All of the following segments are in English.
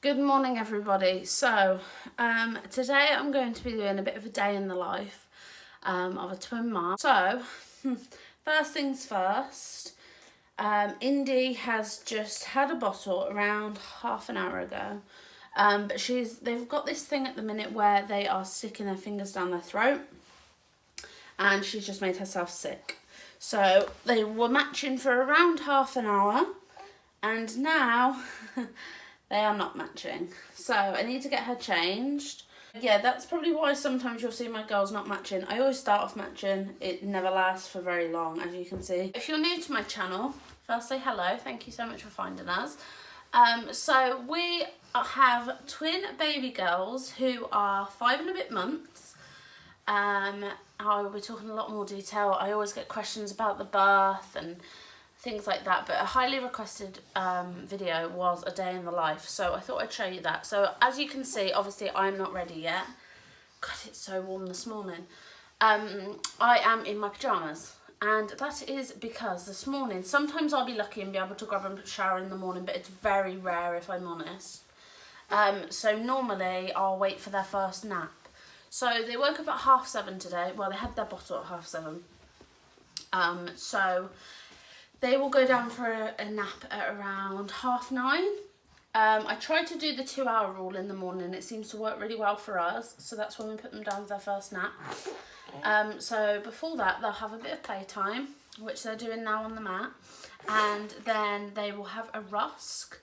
Good morning, everybody. So today I'm going to be doing a bit of a day in the life of a twin mom. So first things first, Indy has just had a bottle around half an hour ago, but they've got this thing at the minute where they are sticking their fingers down their throat, and she's just made herself sick. So they were matching for around half an hour, and now they are not matching. So I need to get her changed. Yeah, that's probably why sometimes you'll see my girls not matching. I always start off matching. It never lasts for very long, as you can see. If you're new to my channel, firstly, hello. Thank you so much for finding us. So we have twin baby girls who are 5 and a bit months. I will be talking a lot more detail. I always get questions about the birth and things like that, but a highly requested video was a day in the life, so I thought I'd show you that. So as you can see, obviously I'm not ready yet. God, it's so warm this morning. I am in my pyjamas, and that is because this morning, sometimes I'll be lucky and be able to grab a shower in the morning, but it's very rare if I'm honest. So normally I'll wait for their first nap. So they woke up at 7:30 today. Well, they had their bottle at 7:30. So they will go down for a nap at around 9:30. I tried to do the 2-hour rule in the morning. It seems to work really well for us. So that's when we put them down for their first nap. So before that, they'll have a bit of playtime, which they're doing now on the mat. And then they will have a rusk.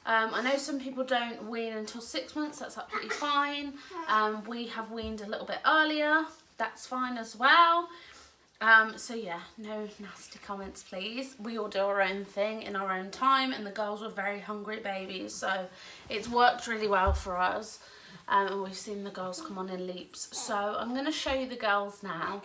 I know some people don't wean until 6 months. That's absolutely fine. We have weaned a little bit earlier. That's fine as well. So yeah, no nasty comments, please. We all do our own thing in our own time, and the girls were very hungry babies, so it's worked really well for us. And we've seen the girls come on in leaps. So I'm going to show you the girls now,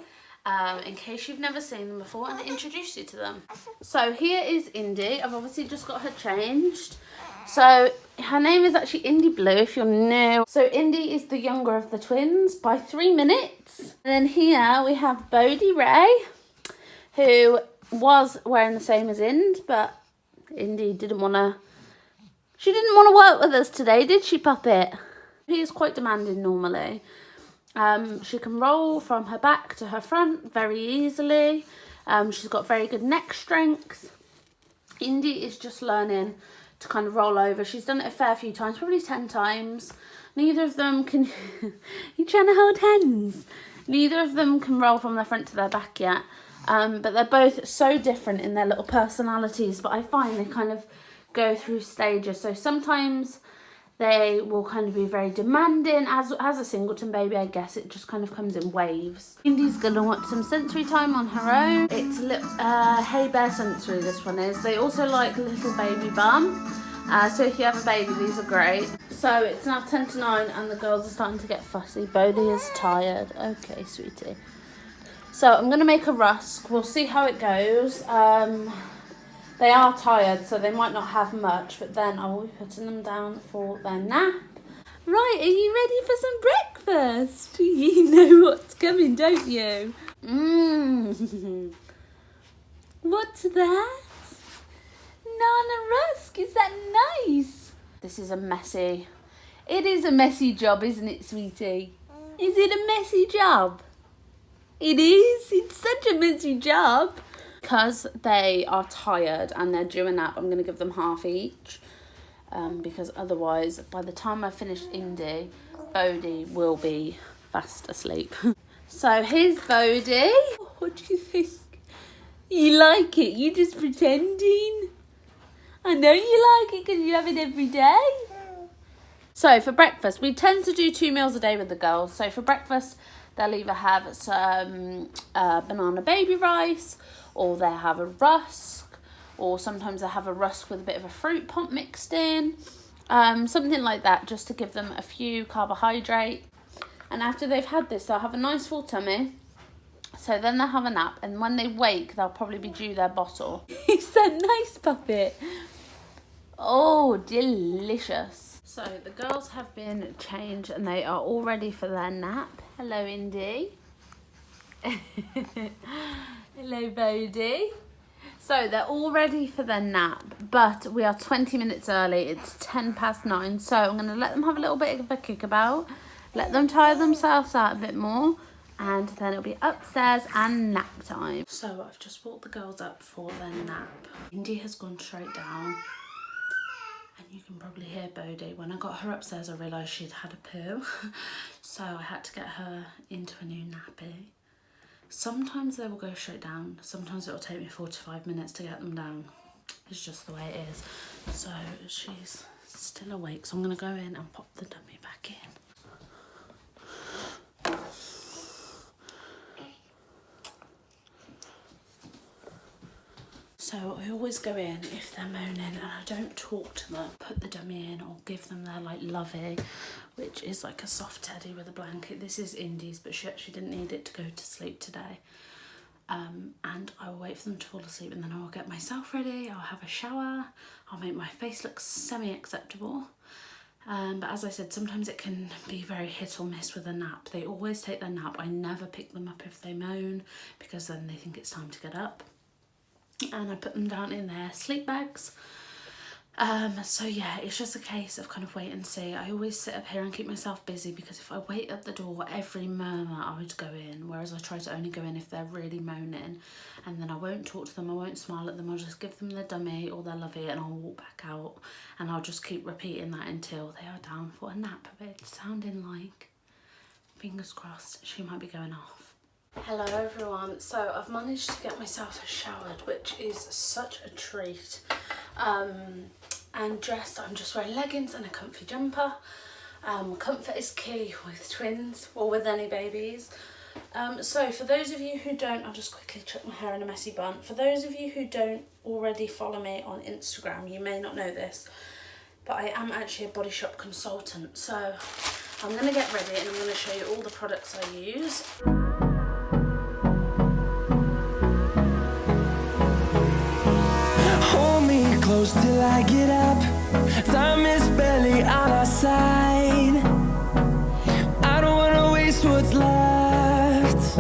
in case you've never seen them before, and introduce you to them. So here is Indy. I've obviously just got her changed. So her name is actually Indy Blue, if you're new. So Indy is the younger of the twins by 3 minutes. And then here we have Bodie Ray, who was wearing the same as Ind, but Indy didn't want to work with us today, did she, Puppet? He is quite demanding normally. She can roll from her back to her front very easily. She's got very good neck strength. Indy is just learning to kind of roll over. She's done it a fair few times, probably 10 times. Neither of them can... You're trying to hold hands. Neither of them can roll from their front to their back yet. But they're both so different in their little personalities. But I find they kind of go through stages. So sometimes they will kind of be very demanding. As a singleton baby, I guess it just kind of comes in waves. Indy's going to want some sensory time on her own. It's a little Hey Bear sensory, this one is. They also like Little Baby Bum. So if you have a baby, these are great. So it's now 10 to 9 and the girls are starting to get fussy. Bodhi is tired. Okay, sweetie. So I'm going to make a rusk. We'll see how it goes. They are tired, so they might not have much, but then I will be putting them down for their nap. Right, are you ready for some breakfast? You know what's coming, don't you? What's that? Nana rusk, is that nice? This is it is a messy job, isn't it, sweetie? Is it a messy job? It is, it's such a messy job. Because they are tired and they're due a nap, I'm going to give them half each. Because otherwise, by the time I finish Indy, Bodhi will be fast asleep. So here's Bodhi. What do you think? You like it? You just pretending? I know you like it because you have it every day. So for breakfast, we tend to do 2 meals a day with the girls. So for breakfast, they'll either have some banana baby rice, or they'll have a rusk, or sometimes they'll have a rusk with a bit of a fruit pump mixed in. Something like that, just to give them a few carbohydrate. And after they've had this, they'll have a nice full tummy. So then they'll have a nap, and when they wake, they'll probably be due their bottle. Is that nice, Puppet? Oh, delicious. So the girls have been changed and they are all ready for their nap. Hello, Indy. Hello, Bodhi. So they're all ready for their nap, but we are 20 minutes early. It's 9:10, so I'm going to let them have a little bit of a kickabout, let them tire themselves out a bit more, and then it'll be upstairs and nap time. So I've just brought the girls up for their nap. Indy has gone straight down, and you can probably hear Bodhi. When I got her upstairs, I realised she'd had a poo, so I had to get her into a new nappy. Sometimes they will go straight down, sometimes it will take me 45 minutes to get them down. It's just the way it is. So she's still awake, so I'm going to go in and pop the dummy back in. So I always go in if they're moaning and I don't talk to them, put the dummy in or give them their like lovey, which is like a soft teddy with a blanket. This is Indy's, but she actually didn't need it to go to sleep today. And I will wait for them to fall asleep, and then I will get myself ready, I'll have a shower, I'll make my face look semi-acceptable. But as I said, sometimes it can be very hit or miss with a nap. They always take their nap. I never pick them up if they moan, because then they think it's time to get up. And I put them down in their sleep bags. So yeah, it's just a case of kind of wait and see. I always sit up here and keep myself busy, because if I wait at the door, every murmur I would go in, whereas I try to only go in if they're really moaning, and then I won't talk to them, I won't smile at them, I'll just give them their dummy or their lovey and I'll walk back out, and I'll just keep repeating that until they are down for a nap. But it's sounding like, fingers crossed, she might be going off. Hello everyone, so I've managed to get myself showered, which is such a treat, and dressed. I'm just wearing leggings and a comfy jumper. Comfort is key with twins or with any babies. So for those of you who don't, I'll just quickly chuck my hair in a messy bun. For those of you who don't already follow me on Instagram, you may not know this, but I am actually a Body Shop consultant. So I'm going to get ready and I'm going to show you all the products I use. Close till I get up. Time is barely on our side. I don't wanna waste what's left.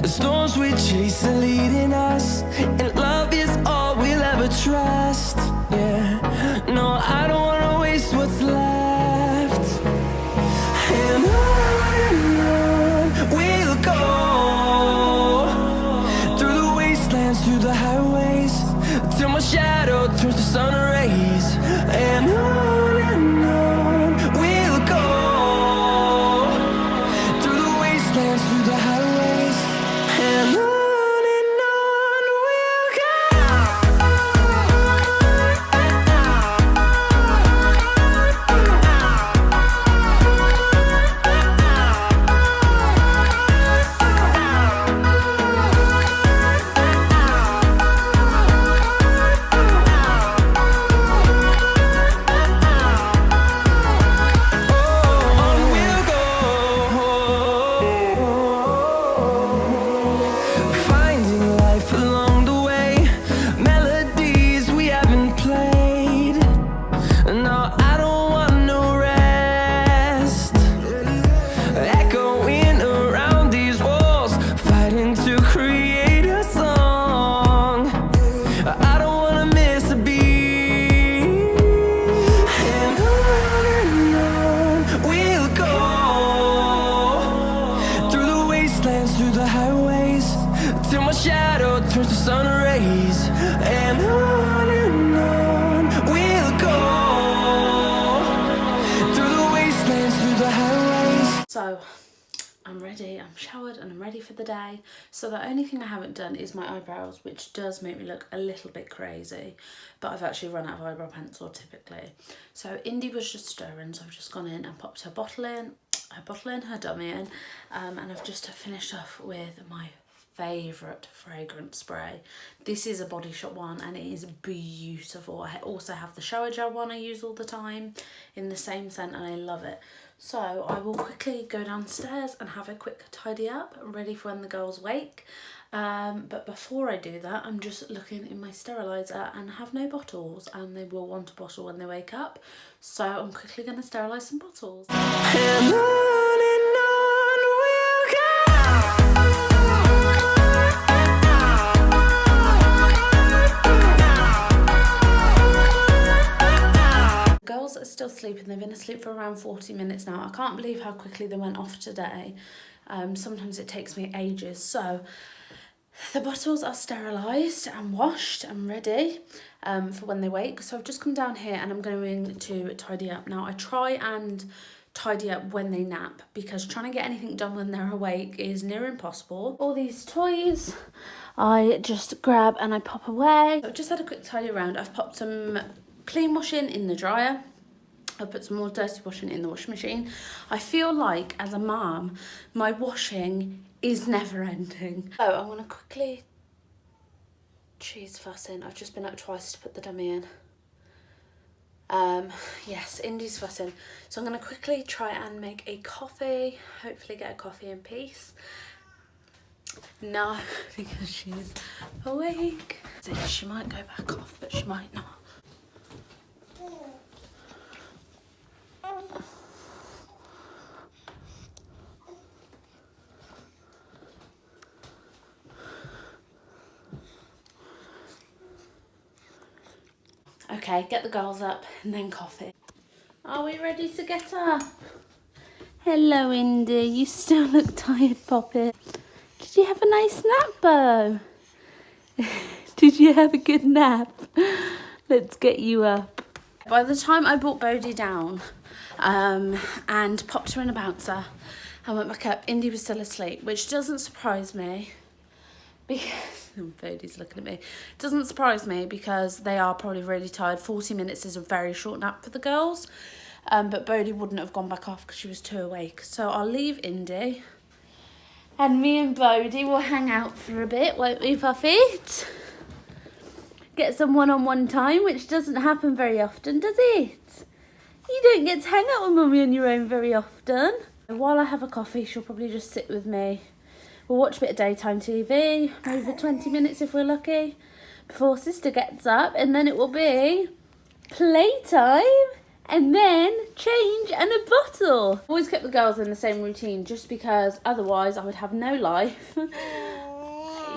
The storms we chase are leading us, and love is all we'll ever trust. Yeah, no, I don't wanna waste what's left. And on we'll go, through the wastelands, through the highways, till my shadow turns to sun rays. And on we'll go, through the wastelands, through the highways, and on we'll go. Through the highways, till my shadow turns to sun rays. And on we'll go, through the wastelands, through the highways. So I'm ready, I'm showered and I'm ready for the day. So the only thing I haven't done is my eyebrows, which does make me look a little bit crazy, but I've actually run out of eyebrow pencil typically. So Indy was just stirring, so I've just gone in and popped her bottle in, her dummy in, and I've just finished off with my favourite fragrance spray. This is a Body Shop one and it is beautiful. I also have the shower gel one I use all the time in the same scent and I love it. So I will quickly go downstairs and have a quick tidy up, ready for when the girls wake. But before I do that, I'm just looking in my steriliser and have no bottles, and they will want a bottle when they wake up. So I'm quickly going to sterilise some bottles. And on we'll go. girls are still sleeping. They've been asleep for around 40 minutes now. I can't believe how quickly they went off today. Sometimes it takes me ages. So the bottles are sterilised and washed and ready for when they wake. So I've just come down here and I'm going to tidy up. Now I try and tidy up when they nap because trying to get anything done when they're awake is near impossible. All these toys I just grab and I pop away. So I've just had a quick tidy around. I've popped some clean washing in the dryer. I'll put some more dirty washing in the washing machine. I feel like as a mum, my washing is never ending. So I want to quickly cheese fuss in. I've just been up twice to put the dummy in. Yes, Indy's fussing. So I'm going to quickly try and make a coffee. Hopefully get a coffee in peace. No, because she's awake. So she might go back off, but she might not. Okay, get the girls up and then coffee. Are we ready to get up? Hello, Indy. You still look tired, Poppy. Did you have a nice nap, Bo? Did you have a good nap? Let's get you up. By the time I brought Bodhi down and popped her in a bouncer and went back up, Indy was still asleep, which doesn't surprise me because Bodhi's looking at me. Doesn't surprise me because they are probably really tired. 40 minutes is a very short nap for the girls, but Bodhi wouldn't have gone back off because she was too awake. So I'll leave Indy and me and Bodhi will hang out for a bit, won't we, Puffy? Get some one-on-one time, which doesn't happen very often, does it? You don't get to hang out with Mummy on your own very often. While I have a coffee, she'll probably just sit with me. We'll watch a bit of daytime TV, over 20 minutes if we're lucky, before Sister gets up, and then it will be playtime, and then change and a bottle. Always kept the girls in the same routine, just because otherwise I would have no life.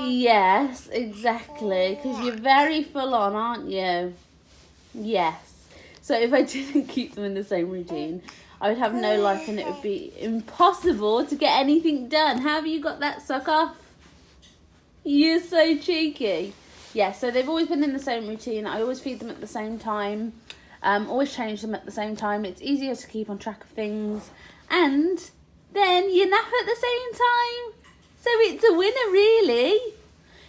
Yes, exactly, because you're very full on, aren't you? Yes. So if I didn't keep them in the same routine, I would have no life and it would be impossible to get anything done. How have you got that, suck off? You're so cheeky. Yeah, so they've always been in the same routine. I always feed them at the same time. Always change them at the same time. It's easier to keep on track of things. And then you nap at the same time. So it's a winner, really.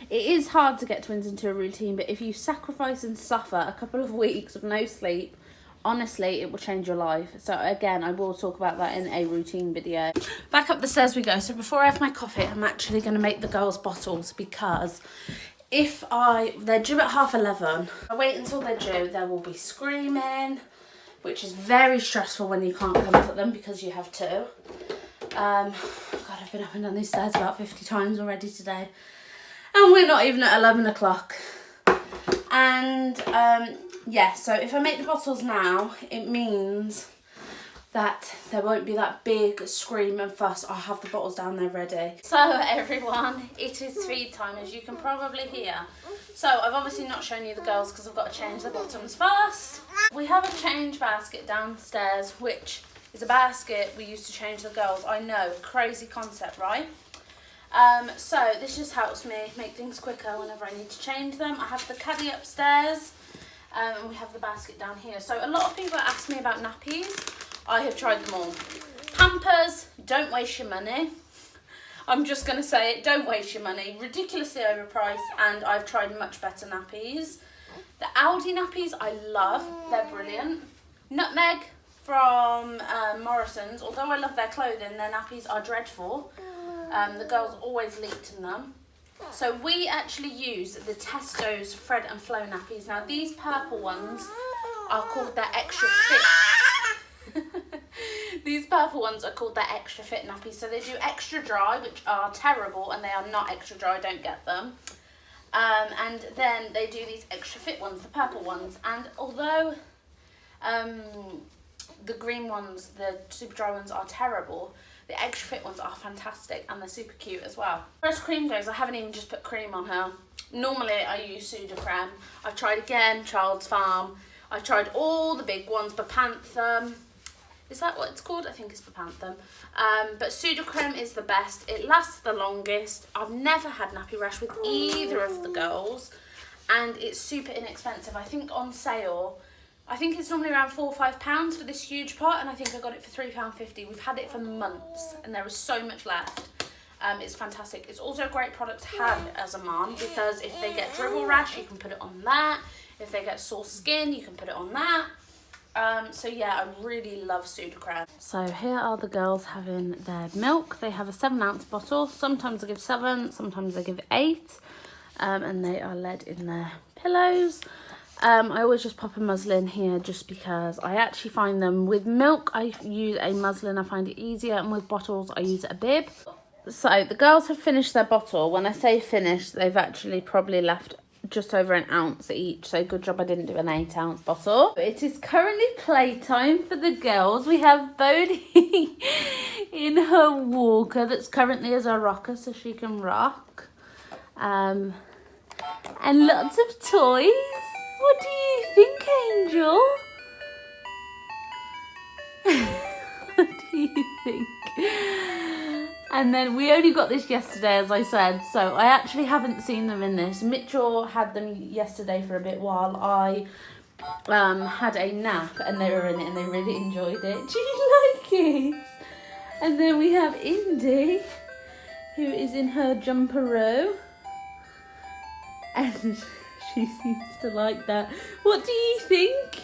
It is hard to get twins into a routine, but if you sacrifice and suffer a couple of weeks of no sleep, honestly, it will change your life. So again, I will talk about that in a routine video. Back up the stairs we go. So before I have my coffee, I'm actually going to make the girls' bottles because they're due at 11:30. I wait until they're due, they will be screaming, which is very stressful when you can't comfort them because you have two. God, I've been up and down these stairs about 50 times already today. And we're not even at 11 o'clock. And yeah, so if I make the bottles now, it means that there won't be that big scream and fuss. I'll have the bottles down there ready. So everyone, it is feed time, as you can probably hear. So I've obviously not shown you the girls because I've got to change the bottoms first. We have a change basket downstairs, which is a basket we used to change the girls. I know, crazy concept, right? So this just helps me make things quicker whenever I need to change them. I have the caddy upstairs, and we have the basket down here. So a lot of people ask me about nappies. I have tried them all. Pampers, don't waste your money. I'm just going to say it, don't waste your money. Ridiculously overpriced, and I've tried much better nappies. The Aldi nappies I love, they're brilliant. Nutmeg from Morrison's, although I love their clothing, their nappies are dreadful. The girls always leaked in them. So we actually use the Tesco's Fred and Flo nappies. Now these purple ones are called their extra fit. These purple ones are called their extra fit nappies. So they do extra dry, which are terrible, and they are not extra dry, don't get them. And then they do these extra fit ones, the purple ones. And although the green ones, the super dry ones, are terrible, the extra fit ones are fantastic, and they're super cute as well. As far as cream goes, I haven't even just put cream on her. Normally I use Sudocrem. I've tried again, Child's Farm. I tried all the big ones, Bepanthum. Is that what it's called? I think it's Bepanthum. But Sudocrem is the best. It lasts the longest. I've never had nappy rash with either of the girls. And it's super inexpensive. I think on sale, I think it's normally around £4 or £5 for this huge pot. And I think I got it for £3.50. We've had it for months and there is so much left. It's fantastic. It's also a great product to have as a mom because if they get dribble rash, you can put it on that. If they get sore skin, you can put it on that. So yeah, I really love Sudocrem. So here are the girls having their milk. They have a 7-ounce bottle. Sometimes I give 7, sometimes I give 8. And they are led in their pillows. I always just pop a muslin here just because I actually find them with milk. I use a muslin, I find it easier, and with bottles I use a bib. So the girls have finished their bottle. When I say finished, they've actually probably left just over an ounce each. So good job I didn't do an 8-ounce bottle. It is currently playtime for the girls. We have Bodhi in her walker that's currently as a rocker so she can rock. And lots of toys. What do you think, Angel? What do you think? And then we only got this yesterday, as I said, so I actually haven't seen them in this. Mitchell had them yesterday for a bit while I had a nap and they were in it and they really enjoyed it. Do you like it? And then we have Indy, who is in her jumperoo. And she seems to like that. What do you think?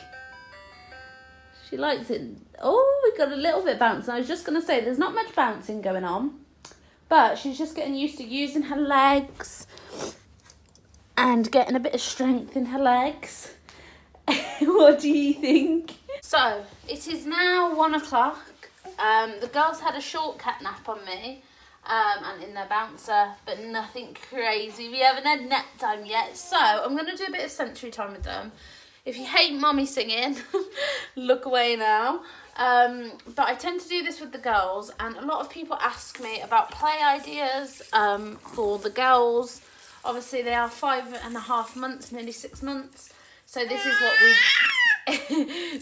She likes it. Oh, we got a little bit bouncing. I was just going to say, there's not much bouncing going on. But she's just getting used to using her legs. And getting a bit of strength in her legs. What do you think? So, it is now 1 o'clock. The girls had a short cat nap on me. And in their bouncer, but nothing crazy. We haven't had nap time yet, so I'm going to do a bit of sensory time with them. If you hate mummy singing, look away now. But I tend to do this with the girls, and a lot of people ask me about play ideas for the girls. Obviously they are 5.5 months, nearly 6 months, so this is what we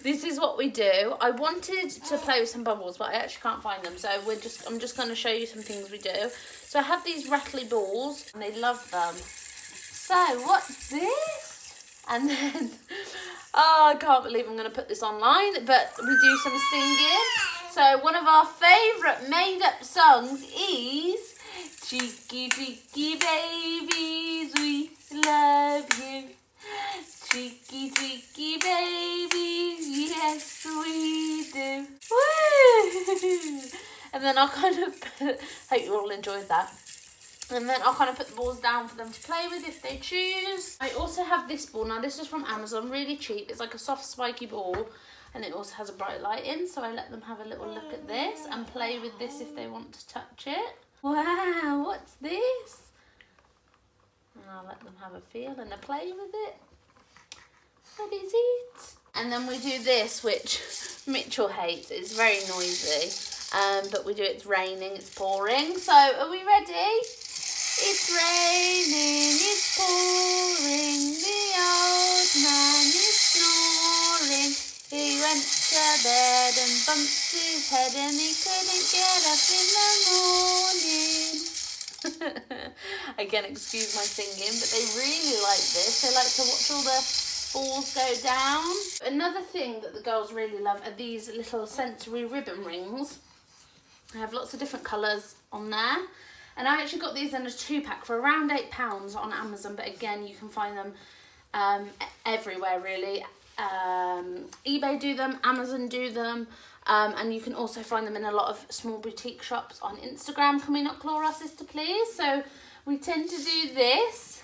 this is what we do. I wanted to play with some bubbles, but I actually can't find them, so I'm just going to show you some things we do. So I have these rattly balls and they love them. So what's this? And then oh, I can't believe I'm going to put this online, but we do some singing. So one of our favourite made up songs is Cheeky Cheeky Babies, we love you. Cheeky, cheeky babies, yes we do. Woo! And then I'll kind of hope you all enjoyed that. And then I'll kind of put the balls down for them to play with if they choose. I also have this ball. Now this is from Amazon, really cheap. It's like a soft spiky ball. And it also has a bright light in. So I let them have a little look at this and play with this if they want to touch it. Wow, what's this? And I'll let them have a feel and a play with it. What is it? And then we do this, which Mitchell hates. It's very noisy. But we do it's raining, it's pouring. So are we ready? It's raining, it's pouring. The old man is snoring. He went to bed and bumped his head and he couldn't get up in the morning. Again, excuse my singing, but they really like this. They like to watch all the balls go down. Another thing that the girls really love are these little sensory ribbon rings. I have lots of different colours on there. And I actually got these in a 2-pack for around £8 on Amazon. But again, you can find them everywhere really. eBay do them, Amazon do them. And you can also find them in a lot of small boutique shops on Instagram. Can we not claw our sister, please? So we tend to do this.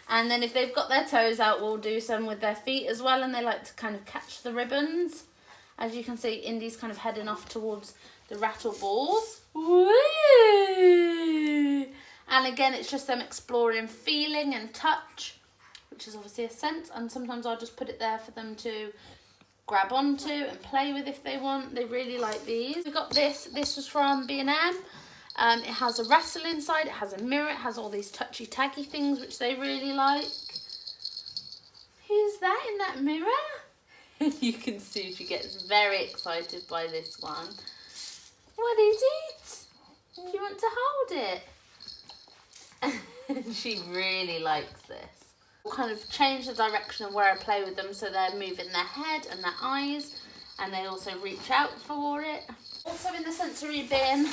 And then if they've got their toes out, we'll do some with their feet as well. And they like to kind of catch the ribbons. As you can see, Indy's kind of heading off towards the rattle balls. Woo! And again, it's just them exploring feeling and touch, which is obviously a sense. And sometimes I'll just put it there for them to grab onto and play with if they want. They really like these. We got this. This was from B&M. It has a rattle inside, it has a mirror, it has all these touchy-taggy things which they really like. Who's that in that mirror? You can see she gets very excited by this one. What is it? Do you want to hold it? She really likes this. We'll kind of change the direction of where I play with them so they're moving their head and their eyes, and they also reach out for it. Also in the sensory bin,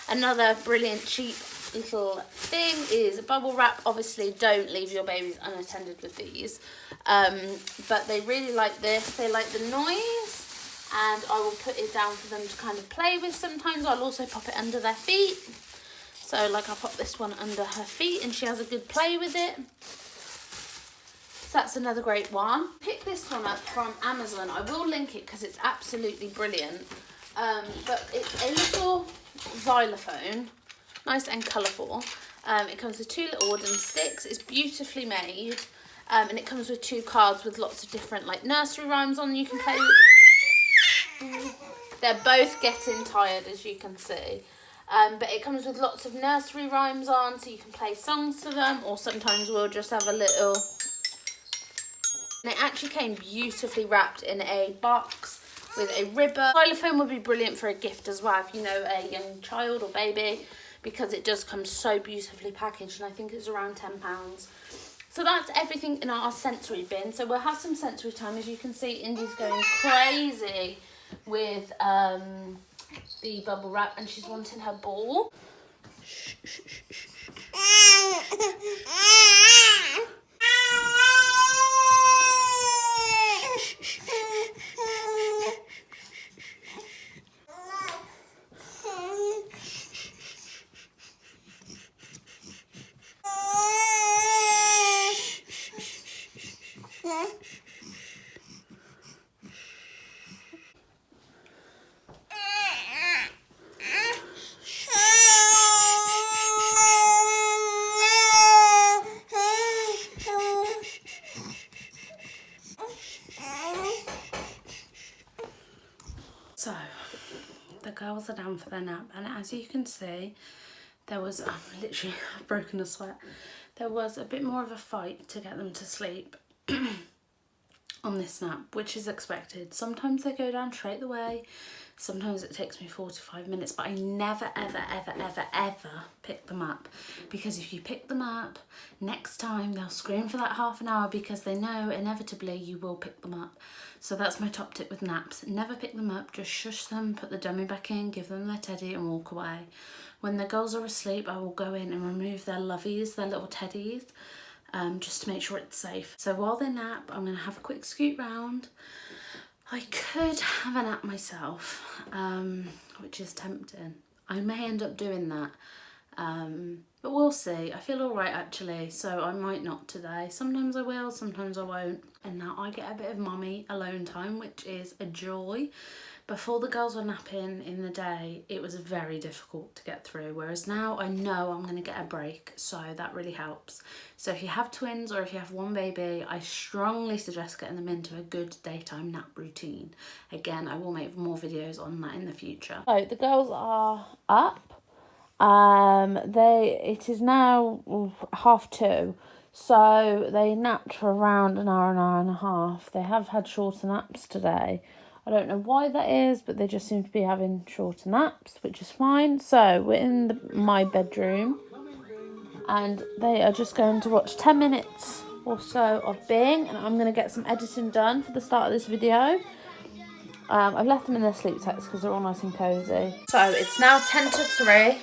another brilliant cheap little thing is bubble wrap. Obviously don't leave your babies unattended with these, but they really like this. They like the noise, and I will put it down for them to kind of play with. Sometimes I'll also pop it under their feet, so like I'll pop this one under her feet and she has a good play with it. So that's another great one. Pick this one up from Amazon. I will link it because it's absolutely brilliant. But it's a little xylophone, nice and colourful. It comes with 2 little wooden sticks. It's beautifully made, and it comes with 2 cards with lots of different like nursery rhymes on. You can play with. They're both getting tired, as you can see. But it comes with lots of nursery rhymes on, so you can play songs to them, or sometimes we'll just have a little. And it actually came beautifully wrapped in a box with a ribbon. Xylophone would be brilliant for a gift as well if you know a young child or baby, because it does come so beautifully packaged, and I think it's around £10. So that's everything in our sensory bin. So we'll have some sensory time. As you can see, Indy's going crazy with the bubble wrap, and she's wanting her ball. Shh, shh, shh, shh, So the girls are down for their nap, and as you can see, there was literally I've broken a sweat. There was a bit more of a fight to get them to sleep on this nap, which is expected. Sometimes they go down straight away, sometimes it takes me 45 minutes, but I never ever pick them up, because if you pick them up next time they'll scream for that half an hour, because they know inevitably you will pick them up. So that's my top tip with naps. Never pick them up, just shush them, put the dummy back in, give them their teddy and walk away. When the girls are asleep, I will go in and remove their lovies, their little teddies, just to make sure it's safe. So while they nap, I'm going to have a quick scoot round. I could have a nap myself, which is tempting. I may end up doing that, but we'll see. I feel all right actually, so I might not today. Sometimes I will, sometimes I won't. And now I get a bit of mummy alone time, which is a joy. Before the girls were napping in the day, it was very difficult to get through, whereas now I know I'm going to get a break, so that really helps. So if you have twins or if you have one baby, I strongly suggest getting them into a good daytime nap routine. Again, I will make more videos on that in the future. So the girls are up. It is now 2:30, so they napped for around an hour and a half. They have had shorter naps today. I don't know why that is, but they just seem to be having shorter naps, which is fine. So we're in my bedroom, and they are just going to watch 10 minutes or so of Bing, and I'm going to get some editing done for the start of this video. I've left them in their sleep text because they're all nice and cosy. So it's now 10 to 3,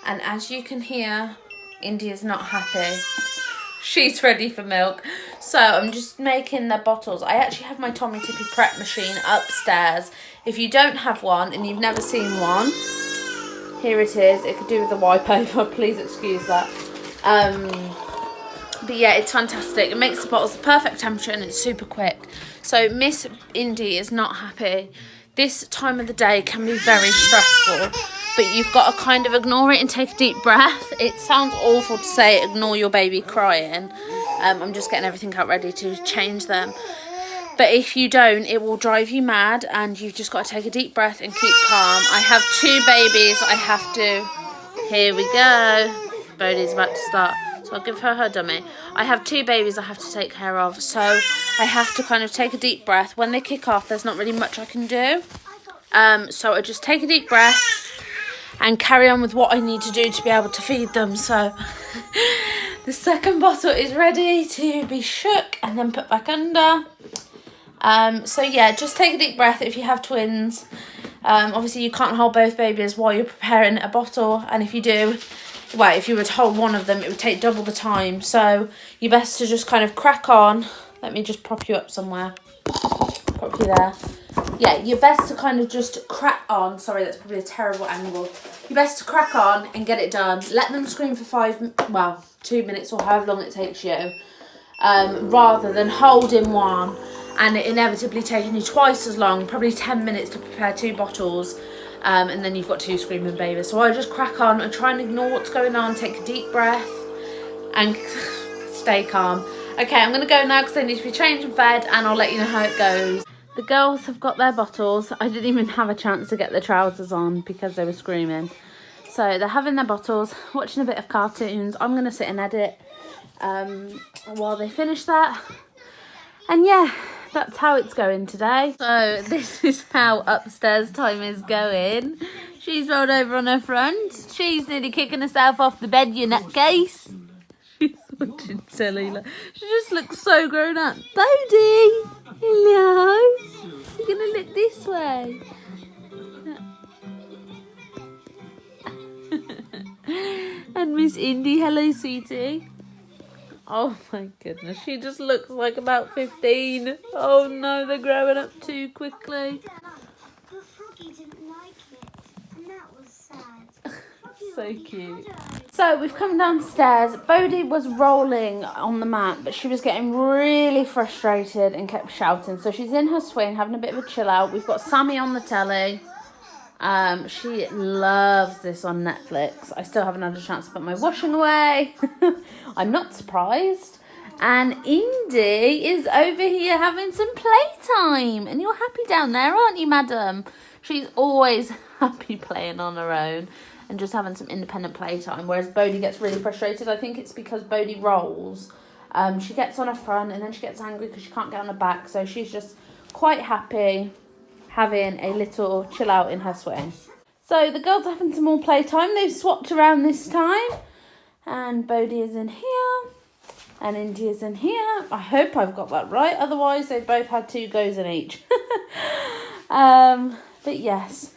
and as you can hear, Indy is not happy. She's ready for milk. So I'm just making the bottles. I actually have my Tommy Tippy prep machine upstairs. If you don't have one and you've never seen one, here it is. It could do with the wipe over, please excuse that. But yeah, it's fantastic. It makes the bottles the perfect temperature and it's super quick. So Miss Indy is not happy. This time of the day can be very stressful, but you've got to kind of ignore it and take a deep breath. It sounds awful to say ignore your baby crying. I'm just getting everything out ready to change them. But if you don't, it will drive you mad, and you've just got to take a deep breath and keep calm. I have 2 babies. I have to... Here we go. Bodhi's about to start So I'll give her her dummy. I have 2 babies I have to take care of, so I have to kind of take a deep breath. When they kick off, there's not really much I can do. So I just take a deep breath and carry on with what I need to do to be able to feed them. So the second bottle is ready to be shook and then put back under. So yeah, just take a deep breath if you have twins. Obviously you can't hold both babies while you're preparing a bottle, and if you do, well, if you were to hold one of them, it would take double the time. So you're best to just kind of crack on. Let me just prop you up somewhere. Prop you there. Yeah, you're best to kind of just crack on. Sorry, that's probably a terrible angle. You're best to crack on and get it done. Let them scream for 2 minutes or however long it takes you, rather than holding one and it inevitably taking you twice as long, probably 10 minutes to prepare 2 bottles, and then you've got 2 screaming babies. So I just crack on and try and ignore what's going on, take a deep breath and stay calm. Okay, I'm going to go now because they need to be changed and fed, and I'll let you know how it goes. The girls have got their bottles. I didn't even have a chance to get the trousers on because they were screaming. So they're having their bottles, watching a bit of cartoons. I'm going to sit and edit while they finish that. And yeah, that's how it's going today. So this is how upstairs time is going. She's rolled over on her front. She's nearly kicking herself off the bed, you nutcase. She's watching silly. She just looks so grown up. Bodie, hello. You're going to look this way. And Miss Indy, hello sweetie. Oh my goodness, she just looks like about 15. Oh no, they're growing up too quickly. But Froggy didn't like it, and that was sad. So cute. So we've come downstairs. Bodie was rolling on the mat, but she was getting really frustrated and kept shouting. So she's in her swing, having a bit of a chill out. We've got Sammy on the telly. She loves this on Netflix. I still haven't had a chance to put my washing away. I'm not surprised. And Indy is over here having some playtime. And you're happy down there, aren't you, madam? She's always happy playing on her own and just having some independent playtime. Whereas Bodie gets really frustrated. I think it's because Bodie rolls. She gets on her front and then she gets angry because she can't get on her back. So she's just quite happy having a little chill out in her swing. So the girls are having some more playtime. They've swapped around this time. And Bodie is in here. And Indy is in here. I hope I've got that right. Otherwise, they both had 2 goes in each. But yes.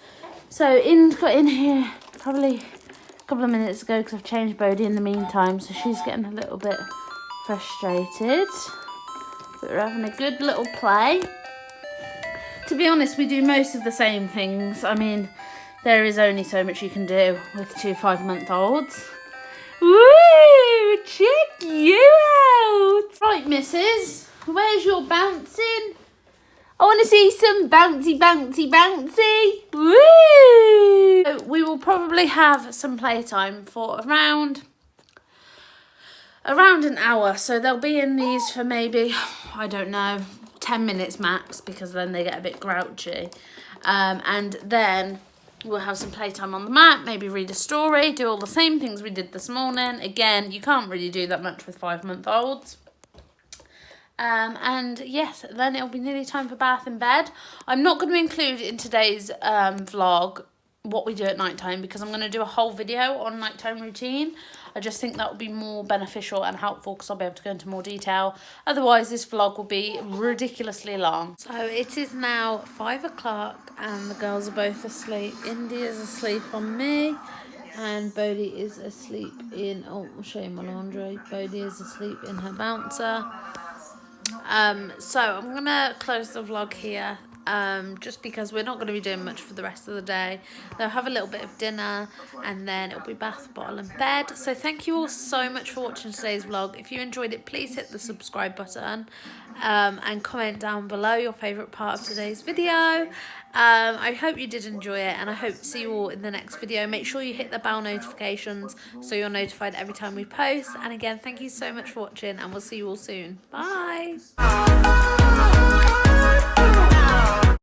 So Indy got in here probably a couple of minutes ago because I've changed Bodie in the meantime. So she's getting a little bit frustrated. But we're having a good little play. To be honest, we do most of the same things. I mean, there is only so much you can do with 2 5-month-olds. Woo! Check you out! Right, missus, where's your bouncing? I want to see some bouncy, bouncy, bouncy. Woo! So we will probably have some playtime for around an hour. So they'll be in these for maybe, I don't know, 10 minutes max, because then they get a bit grouchy. And then we'll have some playtime on the mat, maybe read a story, do all the same things we did this morning. Again, you can't really do that much with 5-month-olds. And yes, then it'll be nearly time for bath and bed. I'm not going to include in today's vlog what we do at night time, because I'm going to do a whole video on nighttime routine. I just think that will be more beneficial and helpful because I'll be able to go into more detail. Otherwise, this vlog will be ridiculously long. So it is now 5 o'clock and the girls are both asleep. Indy is asleep on me and Bodie is asleep in, oh, I'll show you my laundry. Bodie is asleep in her bouncer. So I'm going to close the vlog here. Just because we're not going to be doing much for the rest of the day. They'll have a little bit of dinner and then it'll be bath, bottle and bed. So thank you all so much for watching today's vlog. If you enjoyed it, please hit the subscribe button and comment down below your favourite part of today's video. I hope you did enjoy it and I hope to see you all in the next video. Make sure you hit the bell notifications so you're notified every time we post. And again, thank you so much for watching and we'll see you all soon. Bye!